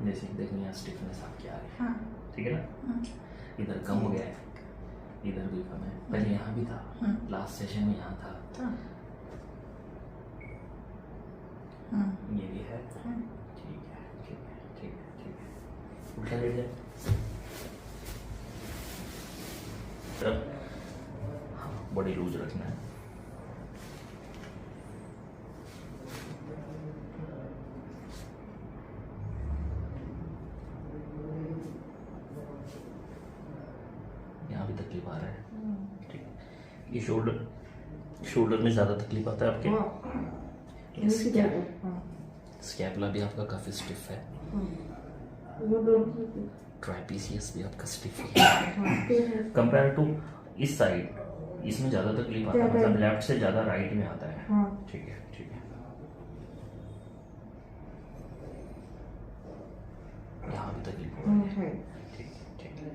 जैसे देखो यहाँ स्टिफनेस आपकी आ रही है, हाँ। ठीक है ना। इधर कम हो गया है, इधर भी कम है, पहले यहाँ भी था, लास्ट सेशन में यहाँ था, ये भी है। ठीक है ठीक है ठीक है ठीक है। उल्टा लेट जाए। हाँ, बॉडी लूज रखना है। यहाँ भी तकलीफ आ रहा है, ठीक है। ये शोल्डर में ज़्यादा तकलीफ आता है आपके। स्कैपुला भी आपका काफ़ी स्टिफ है, ट्राइपीसियस भी आपका स्टिफ है कंपेयर टू इस साइड। इसमें ज़्यादा तकलीफ आता है, मतलब लेफ्ट से ज़्यादा राइट में आता है। ठीक है ठीक है। यहाँ भी तकलीफ हो रही है, ठीक है ठीक है।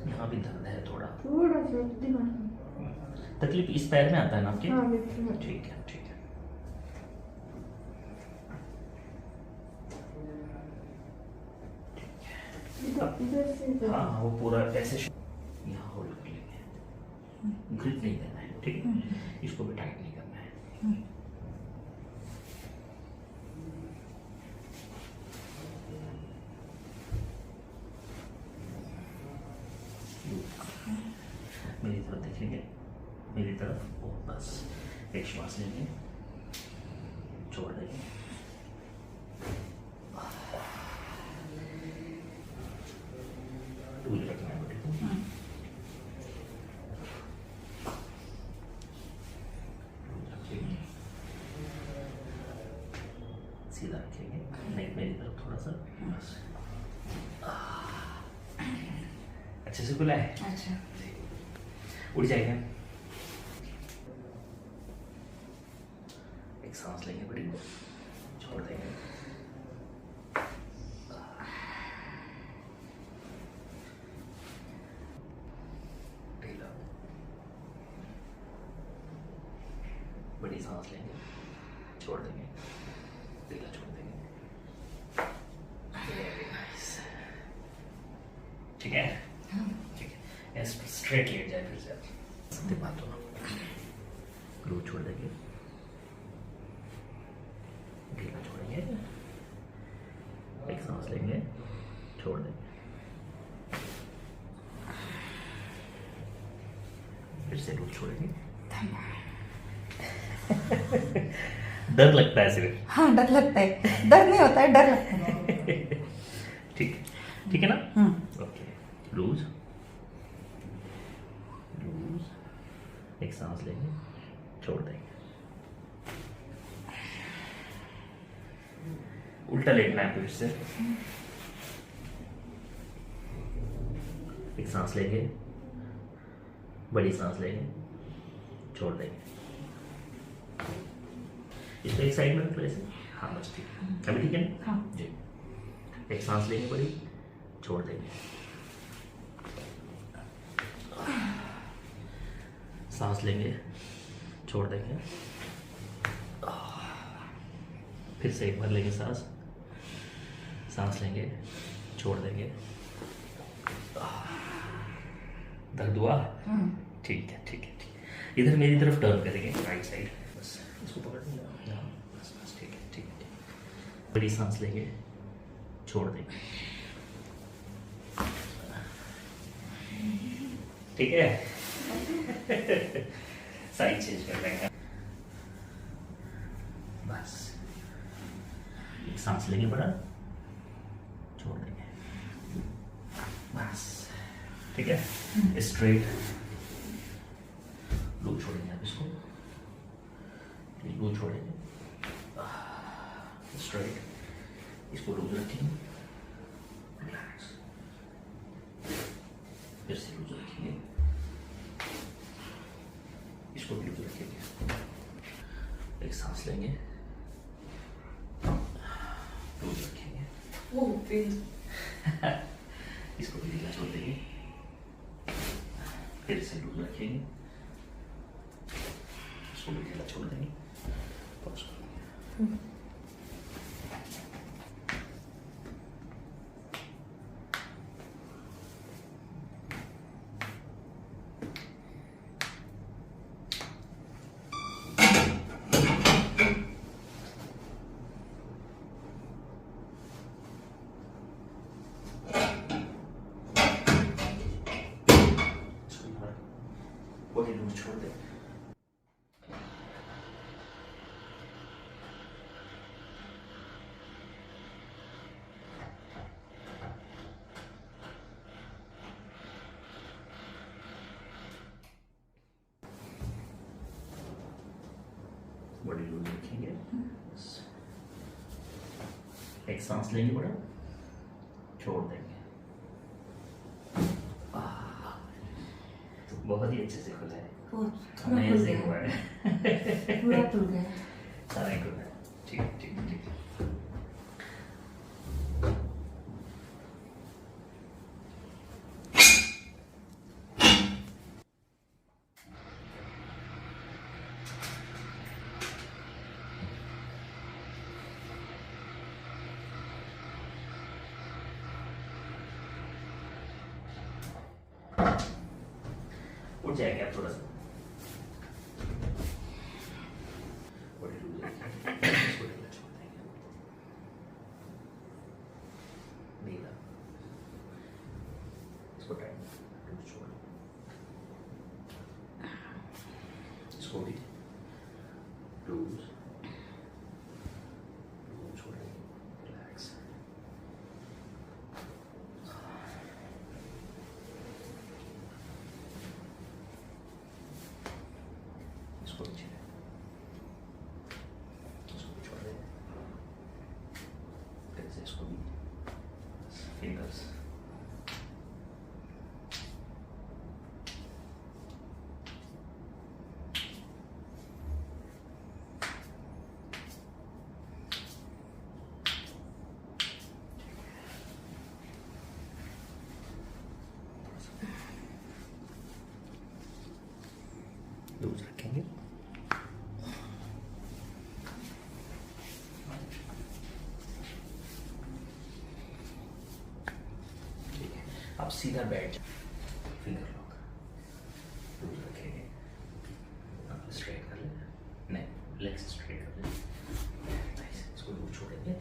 यहाँ भी दर्द है थोड़ा सा तकलीफ इस पैर में आता है ना आपके। हाँ, ठीक है ठीक है। हाँ हाँ, वो पूरा ऐसे यहाँ होल्ड कर लेंगे, ग्रिप नहीं देना है, ठीक है। इसको भी टाइट नहीं करना है। मेरी तरफ देखेंगे, मेरी तरफ, और बस एक श्वास लेंगे, छोड़ देंगे। लूज रखना है बॉडी को। लूज रखेंगे, सीधा रखेंगे, नेक मेरी तरफ थोड़ा सा, बस। अच्छे से खुला है, अच्छा। उड़ जाएगा। एक सांस लेंगे बड़ी, छोड़ देंगे। ढीला, बड़ी सांस लेंगे, छोड़ देंगे, ढीला छोड़ देंगे। वेरी नाइस, ठीक है ठीक है। स्ट्रेट लेट जाए फिर से, सीधे बात हो, ग्लू छोड़ देंगे, ढीला छोड़ेंगे, एक सांस लेंगे, छोड़ देंगे, फिर से ग्लू छोड़ेंगे। डर लगता है सिर्फ। हाँ, डर लगता है, डर नहीं होता है, डर लगता है। ठीक है ना। ओके, लूज लूज, एक सांस लेंगे, छोड़ देंगे। उल्टा लेटना है फिर से, एक सांस लेंगे, बड़ी सांस लेंगे, छोड़ देंगे। इसको एक साइड में रख लो ऐसे। हाँ बस ठीक है, अभी ठीक है ना। हाँ जी, एक सांस लेंगे बड़ी, छोड़ देंगे, सांस लेंगे, छोड़ देंगे, फिर से एक बार लेंगे सांस, सांस लेंगे, छोड़ देंगे। दर्द हुआ? ठीक है ठीक है ठीक है। इधर मेरी तरफ टर्न करेंगे, राइट साइड, बस इसको पकड़ लेंगे, बस बस ठीक है ठीक है ठीक है। बड़ी सांस लेंगे, छोड़ देंगे, ठीक है। साइड चेंज कर लेंगे, बस एक सांस लेंगे बड़ा, छोड़ देंगे, बस ठीक है। स्ट्रेट, लूज छोड़ेंगे आप इसको, लूज छोड़ेंगे, स्ट्रेट, इसको लूज रखेंगे, रिलैक्स, फिर से लूज रखेंगे, इसको भी लूज रखेंगे, एक सांस लेंगे, लूज रखेंगे, इसको भी ढीला छोड़ देंगे, फिर से लूज रखेंगे, इसको भी ढीला छोड़ देंगे। पॉज करेंगे। बॉडी लूज छोड़ दे। बॉडी लूज रखेंगे, एक सांस लेंगे बड़ा, छोड़ देंगे। तो बहुत ही अच्छे से खुला है, अमेजिंग हुआ है। पूरा खुल गया। सारा खुला है। ठीक है, ठीक है, ठीक है। उठ जाएगा आप थोड़ा सा, बॉडी लूज रखेंगे, इसको ढीला छोड़ देंगे। ढीला, इसको टाइट लूज छोड़, इसको भी लूज लूज छोड़ेंगे। रिलैक्स, इसको नीचे, इसको भी छोड़ दें, फिर से इसको भी, फिंगर्स, लूज रखेंगे। ठीक है, आप सीधा बैठ, फिंगर लॉक, लूज रखेंगे, आप स्ट्रेट कर लेना, नहीं लेग्स स्ट्रेट कर लेना। नाइस, इसको लूज छोड़ेंगे,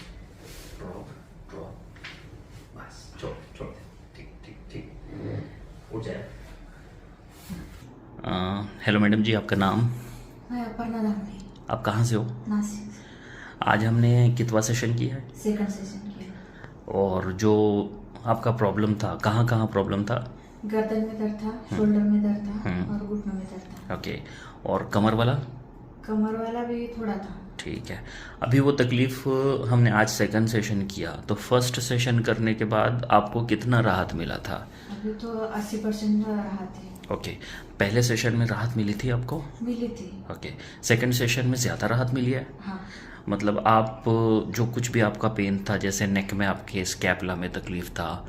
ड्रॉप ड्रॉप, बस छोड़ छोड़ दे। ठीक ठीक ठीक, उठ जाए। हेलो मैडम जी, आपका नाम? मैं अपर्णा धामणे, आप कहाँ से हो? नासिक। आज हमने कितवा सेशन किया है? सेकंड सेशन किया। और जो आपका प्रॉब्लम था, कहाँ कहाँ प्रॉब्लम था? गर्दन में दर्द था, शोल्डर में दर्द था और घुटनों में दर्द था। ओके, और कमर वाला? कमर वाला भी थोड़ा था। ठीक है, अभी वो तकलीफ हमने आज सेकंड सेशन किया, तो फर्स्ट सेशन करने के बाद आपको कितना राहत मिला था? अभी तो 80% राहत है। ओके, पहले सेशन में राहत मिली थी आपको? मिली थी। ओके, सेकंड सेशन में ज़्यादा राहत मिली है? हाँ। मतलब आप जो कुछ भी आपका पेन था, जैसे नेक में आपके स्कैपुला में तकलीफ था,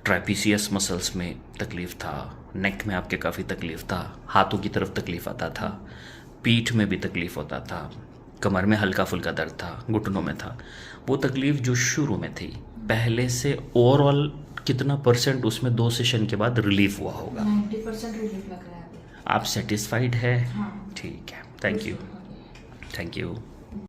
ट्राइपीसियस मसल्स में तकलीफ था, नेक में आपके काफ़ी तकलीफ था, हाथों की तरफ तकलीफ आता था, पीठ में भी तकलीफ होता था, कमर में हल्का फुल्का दर्द था, घुटनों में था, वो तकलीफ जो शुरू में थी पहले से ओवरऑल कितना परसेंट उसमें 2 सेशन के बाद रिलीफ हुआ होगा? 90% रिलीफ लग रहा है अभी। आप सेटिस्फाइड है? हाँ। ठीक है, थैंक यू, थैंक यू।